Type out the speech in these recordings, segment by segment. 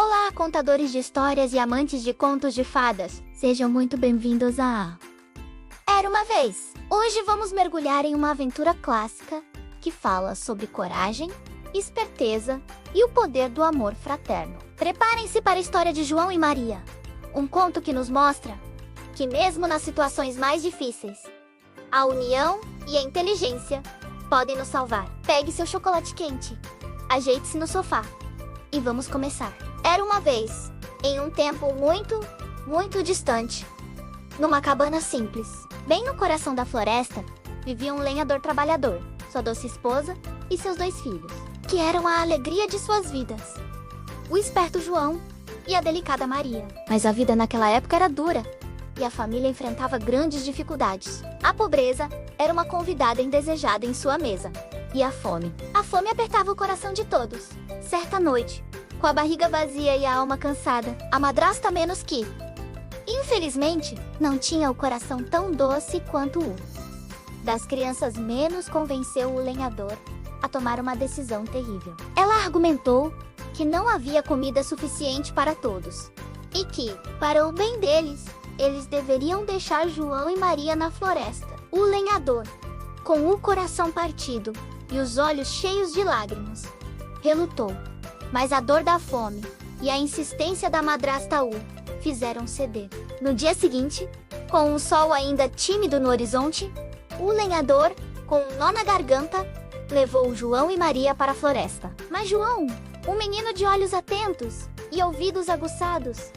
Olá, contadores de histórias e amantes de contos de fadas. Sejam muito bem-vindos a Era uma Vez. Hoje vamos mergulhar em uma aventura clássica que fala sobre coragem, esperteza e o poder do amor fraterno. Preparem-se para a história de João e Maria, um conto que nos mostra que mesmo nas situações mais difíceis, a união e a inteligência podem nos salvar. Pegue seu chocolate quente, ajeite-se no sofá e vamos começar. Era uma vez, em um tempo muito distante, numa cabana simples, bem no coração da floresta, vivia um lenhador trabalhador, sua doce esposa e seus 2 filhos, que eram a alegria de suas vidas, o esperto João e a delicada Maria. Mas a vida naquela época era dura, e a família enfrentava grandes dificuldades. A pobreza era uma convidada indesejada em sua mesa, e a fome apertava o coração de todos. Certa noite, com a barriga vazia e a alma cansada, a madrasta menos que, infelizmente, não tinha o coração tão doce quanto o das crianças menos convenceu o lenhador a tomar uma decisão terrível. Ela argumentou que não havia comida suficiente para todos, e que, para o bem deles, eles deveriam deixar João e Maria na floresta. O lenhador, com o coração partido e os olhos cheios de lágrimas, relutou. Mas a dor da fome e a insistência da madrasta o fizeram ceder. No dia seguinte, com o sol ainda tímido no horizonte, o lenhador, com um nó na garganta, levou João e Maria para a floresta. Mas João, um menino de olhos atentos e ouvidos aguçados,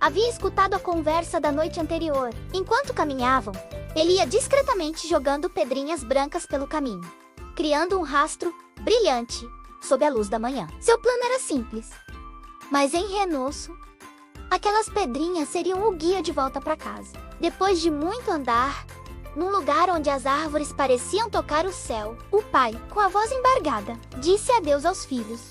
havia escutado a conversa da noite anterior. Enquanto caminhavam, ele ia discretamente jogando pedrinhas brancas pelo caminho, criando um rastro brilhante sob a luz da manhã. Seu plano era simples, mas em Renosso, aquelas pedrinhas seriam o guia de volta para casa. Depois de muito andar, num lugar onde as árvores pareciam tocar o céu, o pai, com a voz embargada, disse adeus aos filhos.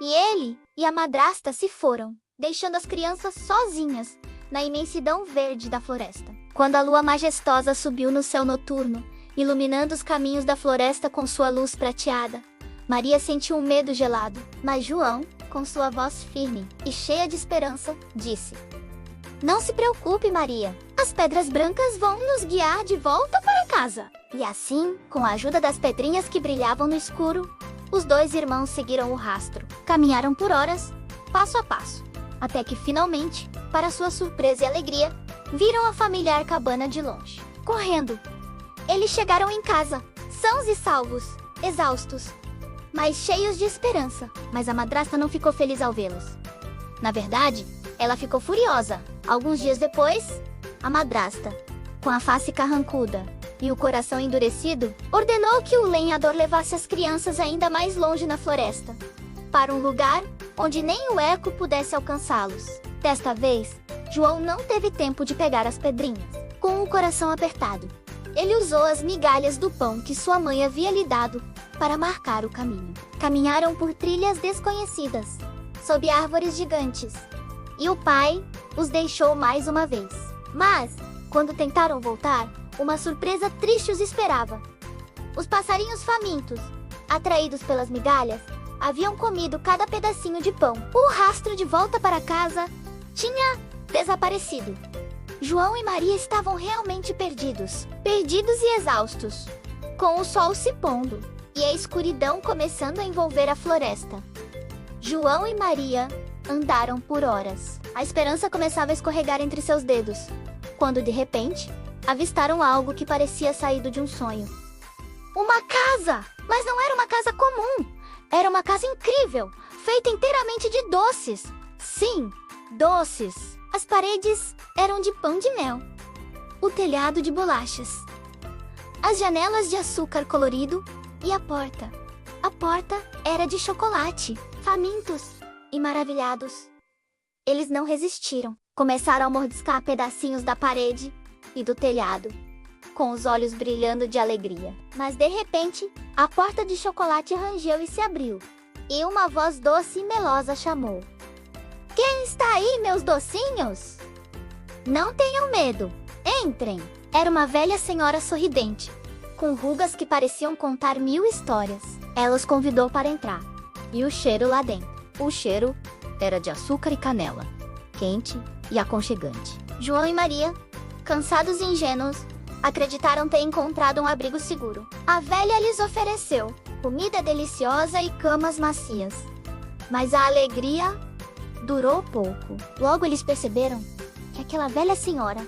E ele e a madrasta se foram, deixando as crianças sozinhas na imensidão verde da floresta. Quando a lua majestosa subiu no céu noturno, iluminando os caminhos da floresta com sua luz prateada, Maria sentiu um medo gelado, mas João, com sua voz firme e cheia de esperança, disse: "Não se preocupe, Maria. As pedras brancas vão nos guiar de volta para casa." E assim, com a ajuda das pedrinhas que brilhavam no escuro, os 2 irmãos seguiram o rastro. Caminharam por horas, passo a passo, até que finalmente, para sua surpresa e alegria, viram a familiar cabana de longe. Correndo, eles chegaram em casa, sãos e salvos, exaustos, mas cheios de esperança. Mas a madrasta não ficou feliz ao vê-los. Na verdade, ela ficou furiosa. Alguns dias depois, a madrasta, com a face carrancuda e o coração endurecido, ordenou que o lenhador levasse as crianças ainda mais longe na floresta, para um lugar onde nem o eco pudesse alcançá-los. Desta vez, João não teve tempo de pegar as pedrinhas. Com o coração apertado, ele usou as migalhas do pão que sua mãe havia lhe dado para marcar o caminho. Caminharam por trilhas desconhecidas, sob árvores gigantes, e o pai os deixou mais uma vez. Mas, quando tentaram voltar, uma surpresa triste os esperava. Os passarinhos famintos, atraídos pelas migalhas, haviam comido cada pedacinho de pão. O rastro de volta para casa tinha desaparecido. João e Maria estavam realmente perdidos e exaustos, com o sol se pondo e a escuridão começando a envolver a floresta. João e Maria andaram por horas. A esperança começava a escorregar entre seus dedos, quando de repente, avistaram algo que parecia saído de um sonho. Uma casa! Mas não era uma casa comum! Era uma casa incrível, feita inteiramente de doces. Sim, doces. As paredes eram de pão de mel, o telhado de bolachas, as janelas de açúcar colorido e a porta era de chocolate. Famintos e maravilhados, eles não resistiram. Começaram a mordiscar pedacinhos da parede e do telhado, com os olhos brilhando de alegria. Mas de repente, a porta de chocolate rangeu e se abriu, e uma voz doce e melosa chamou: "Quem está aí, meus docinhos? Não tenham medo, entrem." Era uma velha senhora sorridente, com rugas que pareciam contar 1000 histórias. Ela os convidou para entrar. E o cheiro lá dentro? O cheiro era de açúcar e canela, quente e aconchegante. João e Maria, cansados e ingênuos, acreditaram ter encontrado um abrigo seguro. A velha lhes ofereceu comida deliciosa e camas macias. Mas a alegria durou pouco. Logo eles perceberam que aquela velha senhora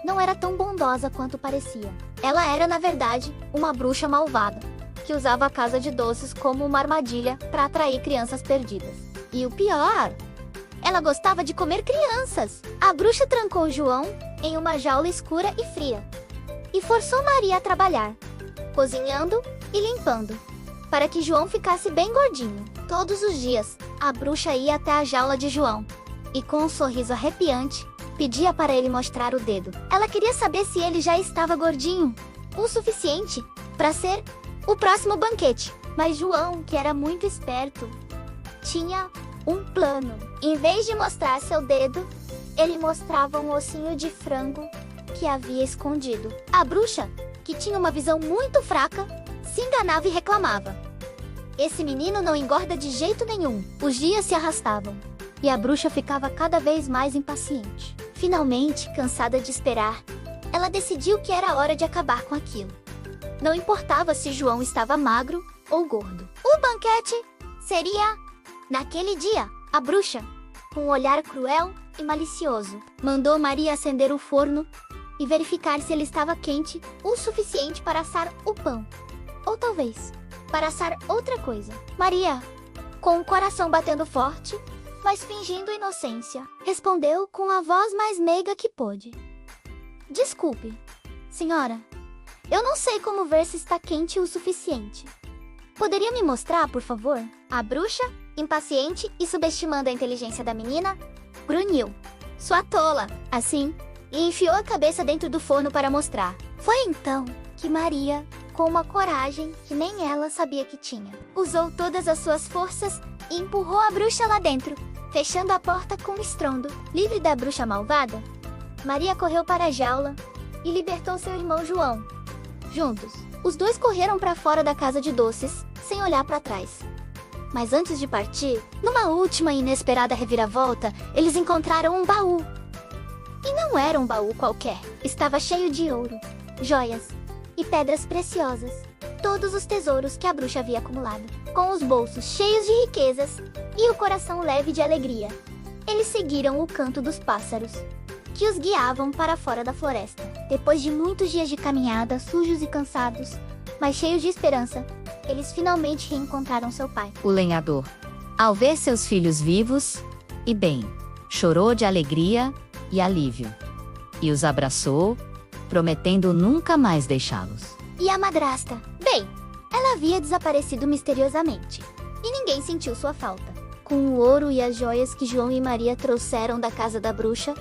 não era tão bondosa quanto parecia. Ela era, na verdade, uma bruxa malvada, que usava a casa de doces como uma armadilha para atrair crianças perdidas. E o pior, ela gostava de comer crianças. A bruxa trancou João em uma jaula escura e fria e forçou Maria a trabalhar, cozinhando e limpando, para que João ficasse bem gordinho. Todos os dias, a bruxa ia até a jaula de João e, com um sorriso arrepiante, pedia para ele mostrar o dedo. Ela queria saber se ele já estava gordinho o suficiente para ser o próximo banquete. Mas João, que era muito esperto, tinha um plano. Em vez de mostrar seu dedo, ele mostrava um ossinho de frango que havia escondido. A bruxa, que tinha uma visão muito fraca, se enganava e reclamava: "Esse menino não engorda de jeito nenhum." Os dias se arrastavam e a bruxa ficava cada vez mais impaciente. Finalmente, cansada de esperar, ela decidiu que era hora de acabar com aquilo. Não importava se João estava magro ou gordo. O banquete seria naquele dia. A bruxa, com um olhar cruel e malicioso, mandou Maria acender o forno e verificar se ele estava quente o suficiente para assar o pão. Ou talvez, para assar outra coisa. Maria, com o coração batendo forte, mas fingindo inocência, respondeu com a voz mais meiga que pôde: "Desculpe, senhora. Eu não sei como ver se está quente o suficiente. Poderia me mostrar, por favor?" A bruxa, impaciente e subestimando a inteligência da menina, grunhiu: "Sua tola!" Assim, e enfiou a cabeça dentro do forno para mostrar. Foi então que Maria, com uma coragem que nem ela sabia que tinha, usou todas as suas forças e empurrou a bruxa lá dentro, fechando a porta com estrondo. Livre da bruxa malvada, Maria correu para a jaula e libertou seu irmão João. Juntos, os dois correram para fora da casa de doces, sem olhar para trás. Mas antes de partir, numa última e inesperada reviravolta, eles encontraram um baú. E não era um baú qualquer. Estava cheio de ouro, joias e pedras preciosas. Todos os tesouros que a bruxa havia acumulado. Com os bolsos cheios de riquezas e o coração leve de alegria, eles seguiram o canto dos pássaros, que os guiavam para fora da floresta. Depois de muitos dias de caminhada, sujos e cansados, mas cheios de esperança, eles finalmente reencontraram seu pai. O lenhador, ao ver seus filhos vivos e bem, chorou de alegria e alívio, e os abraçou, prometendo nunca mais deixá-los. E a madrasta? Bem, ela havia desaparecido misteriosamente, e ninguém sentiu sua falta. Com o ouro e as joias que João e Maria trouxeram da casa da bruxa,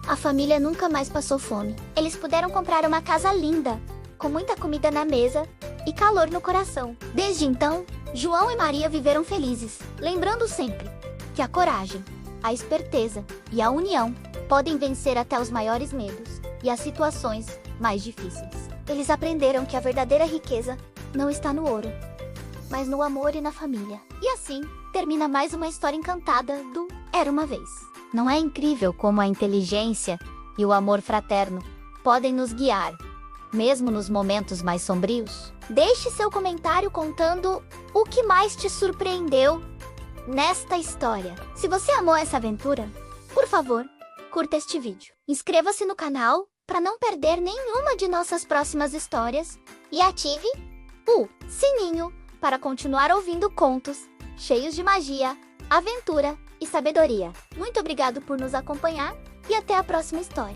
a família nunca mais passou fome. Eles puderam comprar uma casa linda, com muita comida na mesa e calor no coração. Desde então, João e Maria viveram felizes, lembrando sempre que a coragem, a esperteza e a união podem vencer até os maiores medos e as situações mais difíceis. Eles aprenderam que a verdadeira riqueza não está no ouro, mas no amor e na família. E assim, termina mais uma história encantada do Era Uma Vez. Não é incrível como a inteligência e o amor fraterno podem nos guiar, mesmo nos momentos mais sombrios? Deixe seu comentário contando o que mais te surpreendeu nesta história. Se você amou essa aventura, por favor, curta este vídeo. Inscreva-se no canal para não perder nenhuma de nossas próximas histórias e ative o sininho para continuar ouvindo contos cheios de magia, aventura e sabedoria. Muito obrigado por nos acompanhar e até a próxima história.